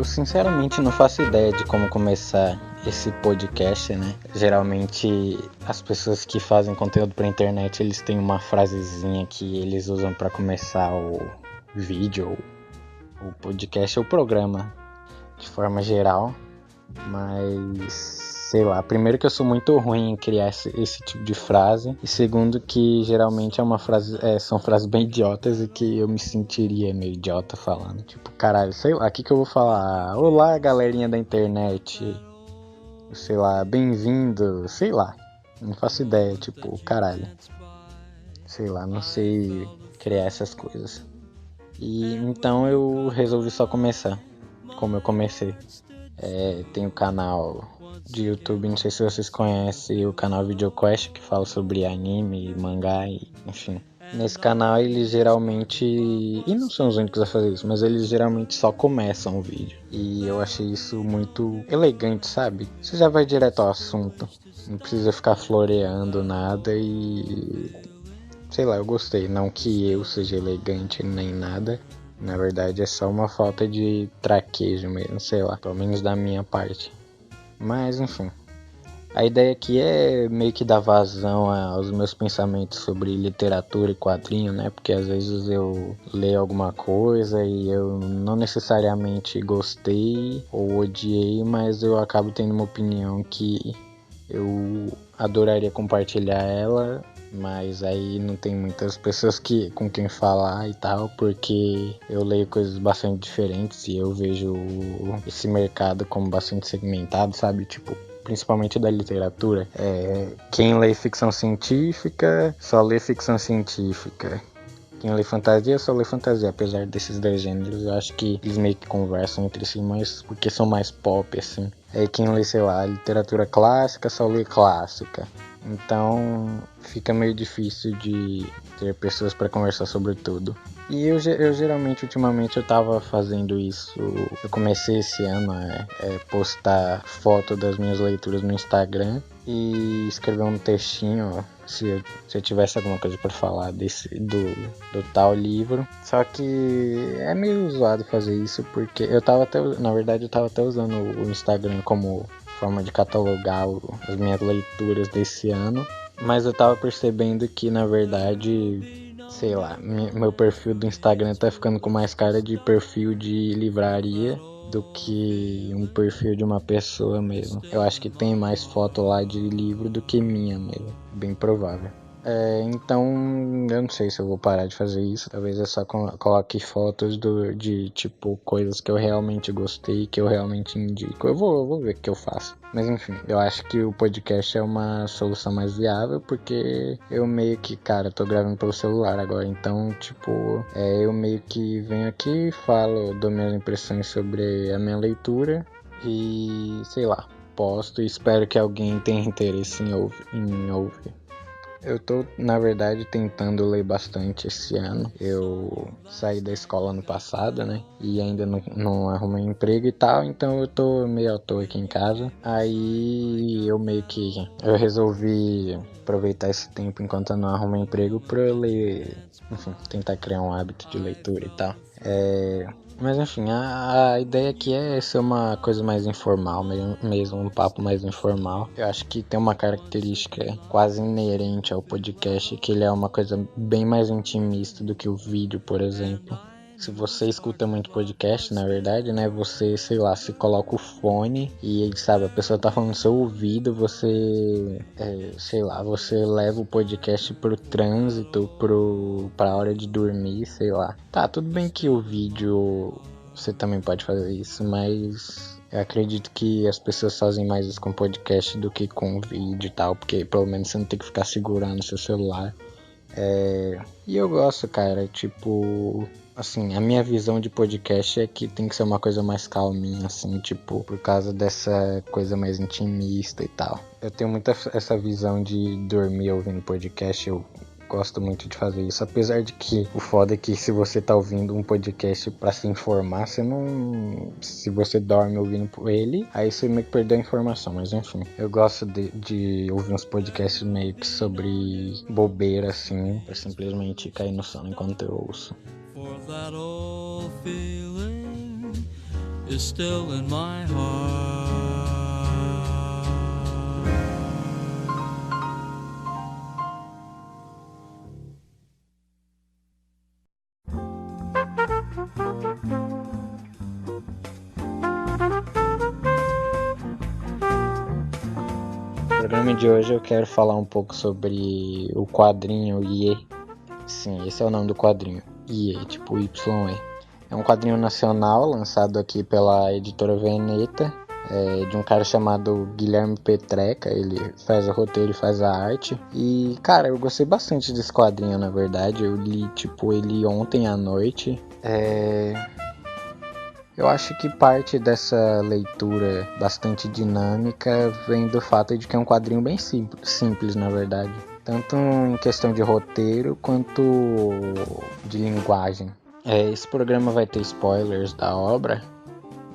Eu sinceramente não faço ideia de como começar esse podcast, né? Geralmente as pessoas que fazem conteúdo pra internet, eles têm uma frasezinha que eles usam pra começar o vídeo, o podcast ou o programa de forma geral. Mas sei lá, primeiro que eu sou muito ruim em criar esse tipo de frase, e segundo que geralmente são frases bem idiotas e que eu me sentiria meio idiota falando. Tipo, caralho, sei lá, o que eu vou falar? Olá, galerinha da internet, sei lá, bem-vindo, sei lá, não faço ideia, tipo, caralho, sei lá, não sei criar essas coisas. E então eu resolvi só começar, como eu comecei. Tem o canal de YouTube, não sei se vocês conhecem o canal VideoQuest, que fala sobre anime, mangá e enfim. Nesse canal eles geralmente, e não são os únicos a fazer isso, mas eles geralmente só começam o vídeo. E eu achei isso muito elegante, sabe? Você já vai direto ao assunto, não precisa ficar floreando nada e... sei lá, eu gostei, não que eu seja elegante nem nada. Na verdade é só uma falta de traquejo mesmo, sei lá, pelo menos da minha parte. Mas enfim, a ideia aqui é meio que dar vazão aos meus pensamentos sobre literatura e quadrinho, né? Porque às vezes eu leio alguma coisa e eu não necessariamente gostei ou odiei, mas eu acabo tendo uma opinião que eu adoraria compartilhar ela, mas aí não tem muitas pessoas com quem falar e tal, porque eu leio coisas bastante diferentes e eu vejo esse mercado como bastante segmentado, sabe? Tipo, principalmente da literatura. Quem lê ficção científica só lê ficção científica. Quem lê fantasia só lê fantasia, apesar desses dois gêneros, eu acho que eles meio que conversam entre si, mas porque são mais pop, assim. Quem lê, sei lá, literatura clássica só lê clássica. Então fica meio difícil de ter pessoas para conversar sobre tudo. E eu geralmente, ultimamente, eu tava fazendo isso. Eu comecei esse ano a postar foto das minhas leituras no Instagram e escrever um textinho, ó, se eu tivesse alguma coisa para falar do tal livro. Só que é meio zoado fazer isso, porque na verdade eu tava até usando o Instagram como forma de catalogar as minhas leituras desse ano, mas eu tava percebendo que na verdade, sei lá, meu perfil do Instagram tá ficando com mais cara de perfil de livraria do que um perfil de uma pessoa mesmo. Eu acho que tem mais foto lá de livro do que minha mesmo, bem provável. Então eu não sei se eu vou parar de fazer isso. Talvez eu só coloque fotos de tipo coisas que eu realmente gostei, que eu realmente indico. Eu vou ver o que eu faço. Mas enfim, eu acho que o podcast é uma solução mais viável, porque eu meio que, cara, tô gravando pelo celular agora. Então, tipo, eu meio que venho aqui, falo, dou minhas impressões sobre a minha leitura e sei lá, posto e espero que alguém tenha interesse em ouvir. Eu tô, na verdade, tentando ler bastante esse ano. Eu saí da escola ano passado, né? E ainda não arrumei emprego e tal, então eu tô meio à toa aqui em casa. Aí eu resolvi aproveitar esse tempo enquanto eu não arrumo emprego pra eu ler, enfim, tentar criar um hábito de leitura e tal. Mas enfim, a ideia aqui é ser uma coisa mais informal, mesmo um papo mais informal. Eu acho que tem uma característica quase inerente ao podcast, que ele é uma coisa bem mais intimista do que o vídeo, por exemplo. Se você escuta muito podcast, na verdade, né, você, sei lá, se coloca o fone e, sabe, a pessoa tá falando no seu ouvido, você, sei lá, você leva o podcast pro trânsito, pra hora de dormir, sei lá. Tá, tudo bem que o vídeo você também pode fazer isso, mas eu acredito que as pessoas fazem mais isso com podcast do que com vídeo e tal, porque pelo menos você não tem que ficar segurando seu celular. E eu gosto, cara, tipo, assim, a minha visão de podcast é que tem que ser uma coisa mais calminha, assim, tipo, por causa dessa coisa mais intimista e tal. Eu tenho muito essa visão de dormir ouvindo podcast, eu gosto muito de fazer isso, apesar de que o foda é que se você tá ouvindo um podcast pra se informar, se você dorme ouvindo ele, aí você meio que perdeu a informação, mas enfim, eu gosto de ouvir uns podcasts meio que sobre bobeira, assim, pra simplesmente cair no sono enquanto eu ouço. For that old feeling is still in my heart. No programa de hoje eu quero falar um pouco sobre o quadrinho Ye. Sim, esse é o nome do quadrinho, Ye, tipo YE. É um quadrinho nacional lançado aqui pela editora Veneta, de um cara chamado Guilherme Petreca. Ele faz o roteiro e faz a arte. E, cara, eu gostei bastante desse quadrinho, na verdade. Eu li, ele ontem à noite. Eu acho que parte dessa leitura bastante dinâmica vem do fato de que é um quadrinho bem simples, na verdade. Tanto em questão de roteiro quanto de linguagem. Esse programa vai ter spoilers da obra,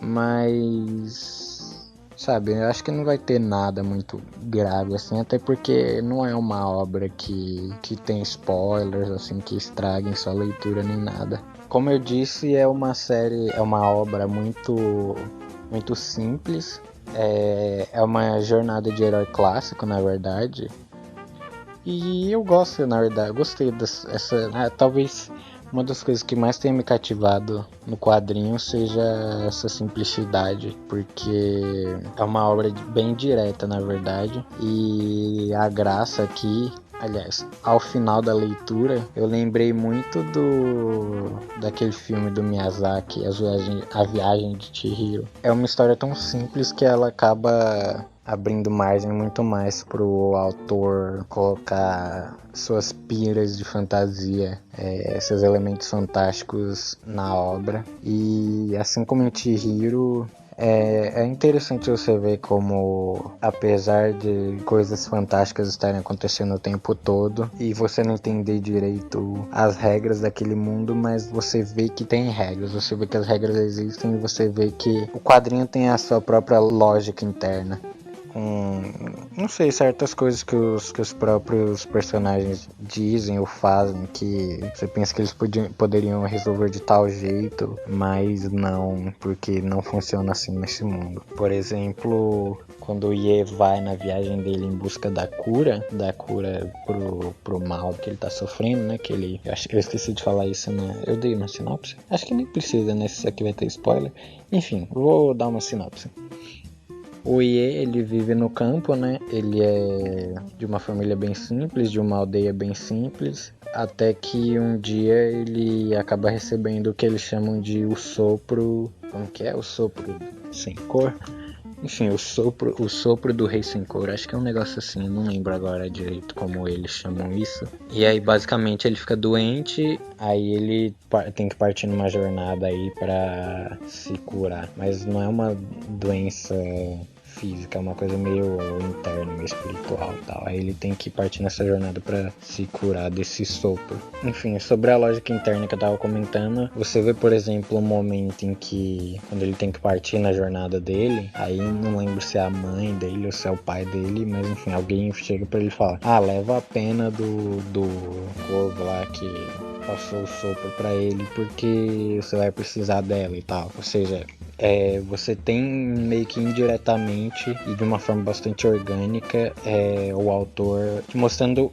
mas, sabe, eu acho que não vai ter nada muito grave assim, até porque não é uma obra que tem spoilers assim que estraguem sua leitura nem nada. Como eu disse, é uma obra muito simples. É uma jornada de herói clássico, na verdade. E eu gosto, na verdade, gostei talvez uma das coisas que mais tenha me cativado no quadrinho seja essa simplicidade, porque é uma obra bem direta, na verdade, e a graça aqui, aliás, ao final da leitura, eu lembrei muito daquele filme do Miyazaki, A Viagem de Chihiro. É uma história tão simples que ela acaba abrindo margem muito mais pro autor colocar suas piras de fantasia, esses elementos fantásticos na obra. E assim como em Chihiro, é interessante você ver como, apesar de coisas fantásticas estarem acontecendo o tempo todo e você não entender direito as regras daquele mundo, mas você vê que tem regras, você vê que as regras existem e você vê que o quadrinho tem a sua própria lógica interna. Não sei, certas coisas que os próprios personagens dizem ou fazem que você pensa que eles poderiam resolver de tal jeito, mas não, porque não funciona assim nesse mundo. Por exemplo, quando o Ye vai na viagem dele em busca da cura pro mal que ele tá sofrendo, né? Eu esqueci de falar isso, né? Eu dei uma sinopse? Acho que nem precisa, né? Se isso aqui vai ter spoiler. Enfim, vou dar uma sinopse. O Ye, ele vive no campo, né? Ele é de uma família bem simples, de uma aldeia bem simples, até que um dia ele acaba recebendo o que eles chamam de o sopro... Como que é? O sopro sem cor? Enfim, o sopro do rei sem cor, acho que é um negócio assim, eu não lembro agora direito como eles chamam isso. E aí basicamente ele fica doente, aí ele tem que partir numa jornada aí pra se curar, mas não é uma doença física, é uma coisa meio interna, meio espiritual e tal. Aí ele tem que partir nessa jornada pra se curar desse sopro. Enfim, sobre a lógica interna que eu tava comentando, você vê, por exemplo, um momento em que, quando ele tem que partir na jornada dele, aí não lembro se é a mãe dele ou se é o pai dele, mas enfim, alguém chega pra ele e fala: leva a pena do corvo lá que passou o sopro pra ele, porque você vai precisar dela e tal. Ou seja, você tem meio que indiretamente e de uma forma bastante orgânica o autor te mostrando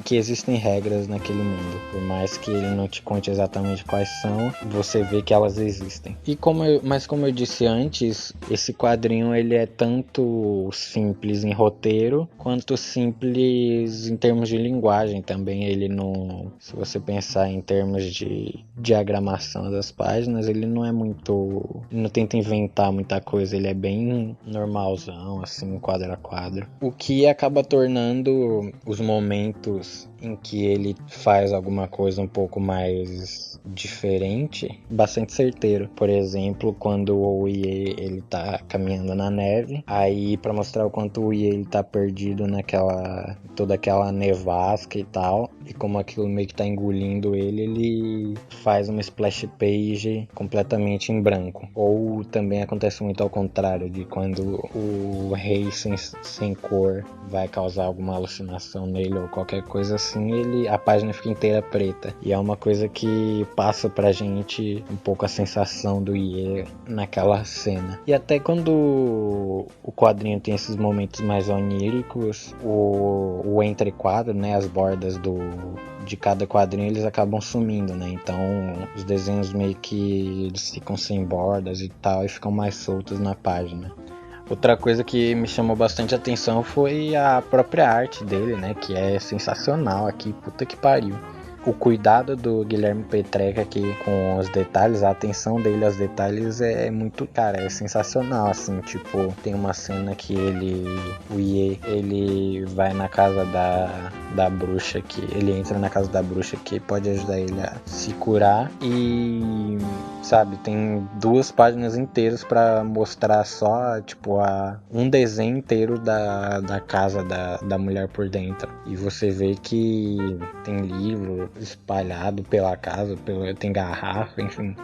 que existem regras naquele mundo. Por mais que ele não te conte exatamente quais são, você vê que elas existem. Mas como eu disse antes, esse quadrinho ele é tanto simples em roteiro quanto simples em termos de linguagem também. Ele não, se você pensar em termos de diagramação das páginas, ele não é muito, não tenta inventar muita coisa, ele é bem normalzão, assim, quadro a quadro. O que acaba tornando os momentos em que ele faz alguma coisa um pouco mais diferente bastante certeiro. Por exemplo, quando o Ye ele tá caminhando na neve, aí pra mostrar o quanto o Ye ele tá perdido toda aquela nevasca e tal, e como aquilo meio que tá engolindo ele faz uma splash page completamente em branco. Ou Ou também acontece muito ao contrário, de quando o rei sem cor vai causar alguma alucinação nele ou qualquer coisa assim, a página fica inteira preta. E é uma coisa que passa pra gente um pouco a sensação do Ye naquela cena. E até quando o quadrinho tem esses momentos mais oníricos, o entrequadro, né, as bordas de cada quadrinho, eles acabam sumindo, né? Então os desenhos meio que eles ficam sem bordas e tal, e ficam mais soltos na página. Outra coisa que me chamou bastante atenção foi a própria arte dele, né? Que é sensacional aqui, puta que pariu. O cuidado do Guilherme Petreca aqui com os detalhes, a atenção dele aos detalhes é muito, cara, é sensacional, assim, tipo, tem uma cena que o Ye, ele vai na casa da bruxa, que ele entra na casa da bruxa que pode ajudar ele a se curar e, sabe, tem 2 páginas inteiras pra mostrar só, tipo, um desenho inteiro da casa da mulher por dentro. E você vê que tem livro espalhado pela casa, tem garrafa, enfim.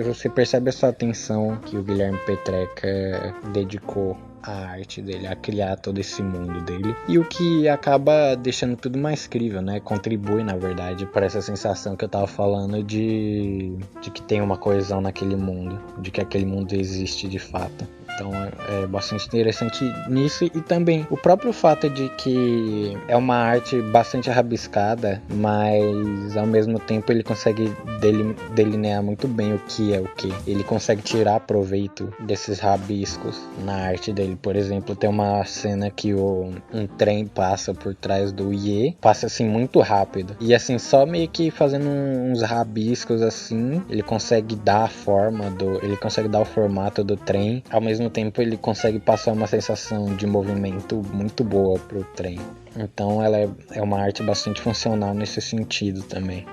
Você percebe essa atenção que o Guilherme Petreca dedicou a arte dele, a criar todo esse mundo dele, e o que acaba deixando tudo mais crível, né? Contribui, na verdade, para essa sensação que eu tava falando de que tem uma coesão naquele mundo, de que aquele mundo existe de fato. Então é bastante interessante nisso, e também o próprio fato de que é uma arte bastante rabiscada, mas ao mesmo tempo ele consegue delinear muito bem o que é o que. Ele consegue tirar proveito desses rabiscos na arte dele. Por exemplo, tem uma cena que um trem passa por trás do Ye, passa assim muito rápido, e assim só meio que fazendo uns rabiscos assim, ele consegue dar a forma ele consegue dar o formato do trem, ao mesmo tempo ele consegue passar uma sensação de movimento muito boa pro trem. Então ela é uma arte bastante funcional nesse sentido também.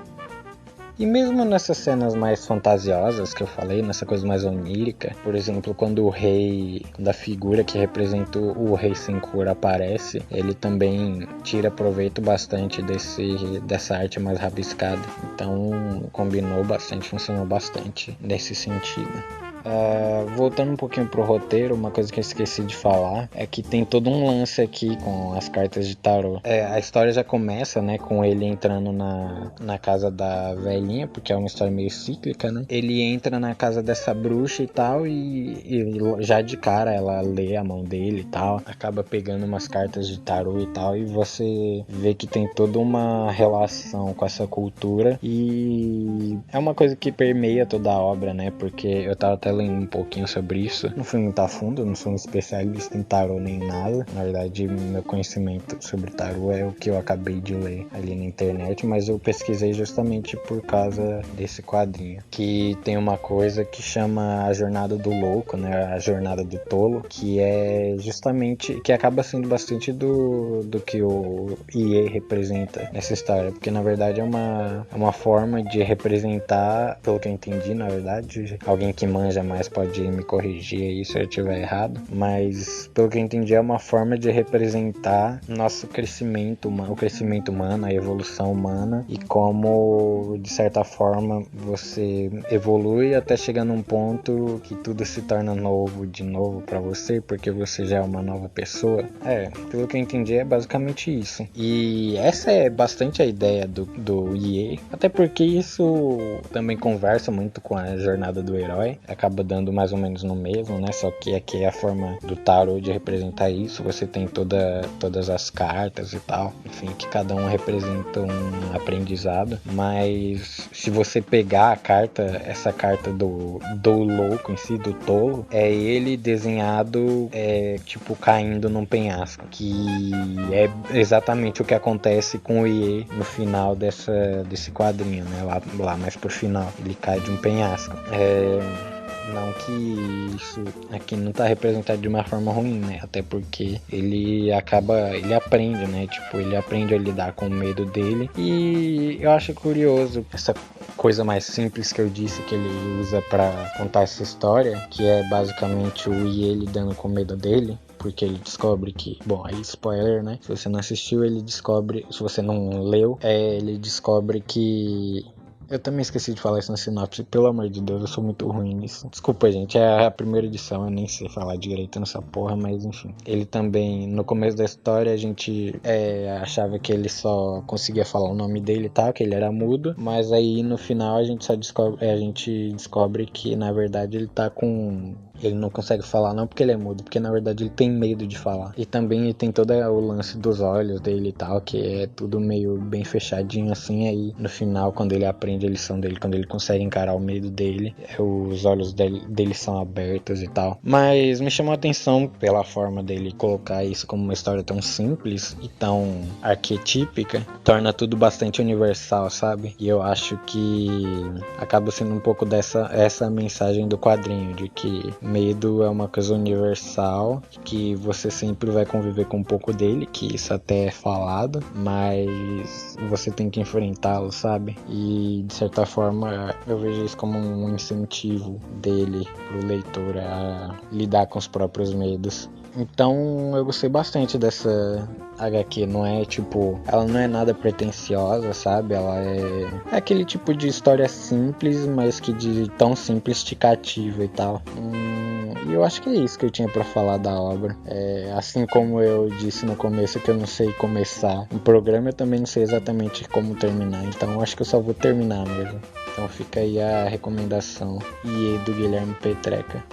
E mesmo nessas cenas mais fantasiosas que eu falei, nessa coisa mais onírica, por exemplo, quando a figura que representa o rei sem cor aparece, ele também tira proveito bastante dessa arte mais rabiscada. Então combinou bastante, funcionou bastante nesse sentido. Voltando um pouquinho pro roteiro, uma coisa que eu esqueci de falar é que tem todo um lance aqui com as cartas de tarô. A história já começa, né, com ele entrando na casa da velhinha, porque é uma história meio cíclica, né? Ele entra na casa dessa bruxa e tal, e já de cara ela lê a mão dele e tal, acaba pegando umas cartas de tarô e tal, e você vê que tem toda uma relação com essa cultura, e é uma coisa que permeia toda a obra, né? Porque eu tava até lendo um pouquinho sobre isso, não fui muito a fundo, não sou um especialista em tarô nem nada, na verdade meu conhecimento sobre tarô é o que eu acabei de ler ali na internet, mas eu pesquisei justamente por causa desse quadrinho, que tem uma coisa que chama a jornada do louco, né, a jornada do tolo, que é justamente, que acaba sendo bastante do que o Ye representa nessa história, porque na verdade é uma forma de representar, pelo que eu entendi, na verdade, alguém que manja mais pode me corrigir aí se eu estiver errado, mas pelo que eu entendi é uma forma de representar nosso crescimento, o crescimento humano, a evolução humana, e como de certa forma você evolui até chegar num ponto que tudo se torna novo de novo pra você, porque você já é uma nova pessoa. Pelo que eu entendi é basicamente isso, e essa é bastante a ideia do Ye, até porque isso também conversa muito com a jornada do herói, acaba dando mais ou menos no mesmo, né? Só que aqui é a forma do tarô de representar isso. Você tem todas as cartas e tal, enfim, que cada um representa um aprendizado. Mas se você pegar essa carta do louco em si, do tolo, é ele desenhado tipo caindo num penhasco, que é exatamente o que acontece com o Ye no final desse quadrinho, né? Lá mais pro final, ele cai de um penhasco. Não que isso aqui não tá representado de uma forma ruim, né? Até porque ele aprende, né? Tipo, ele aprende a lidar com o medo dele. E eu acho curioso essa coisa mais simples que eu disse que ele usa pra contar essa história, que é basicamente o Ye lidando com o medo dele. Porque ele descobre que, bom, aí spoiler, né? Se você não assistiu, ele descobre, se você não leu, ele descobre que Eu também esqueci de falar isso na sinopse, pelo amor de Deus, eu sou muito ruim nisso. Desculpa, gente, é a primeira edição, eu nem sei falar direito nessa porra, mas enfim. Ele também, no começo da história, a gente achava que ele só conseguia falar o nome dele e tal, que ele era mudo, mas aí no final a gente descobre que na verdade ele tá com... Ele não consegue falar não porque ele é mudo, porque na verdade ele tem medo de falar. E também ele tem todo o lance dos olhos dele e tal, que é tudo meio bem fechadinho assim. Aí no final, quando ele aprende a lição dele, quando ele consegue encarar o medo dele, os olhos dele são abertos e tal. Mas me chamou a atenção pela forma dele colocar isso como uma história tão simples e tão arquetípica. Torna tudo bastante universal, sabe? E eu acho que acaba sendo um pouco essa mensagem do quadrinho, de que medo é uma coisa universal, que você sempre vai conviver com um pouco dele, que isso até é falado, mas você tem que enfrentá-lo, sabe? E de certa forma eu vejo isso como um incentivo dele pro leitor a lidar com os próprios medos. Então eu gostei bastante dessa HQ, não é tipo, ela não é nada pretensiosa, sabe? Ela é aquele tipo de história simples, mas que de tão simples te cativa e tal. E eu acho que é isso que eu tinha pra falar da obra. Assim como eu disse no começo que eu não sei começar um programa, eu também não sei exatamente como terminar, então eu acho que eu só vou terminar mesmo. Então fica aí a recomendação do Guilherme Petreca.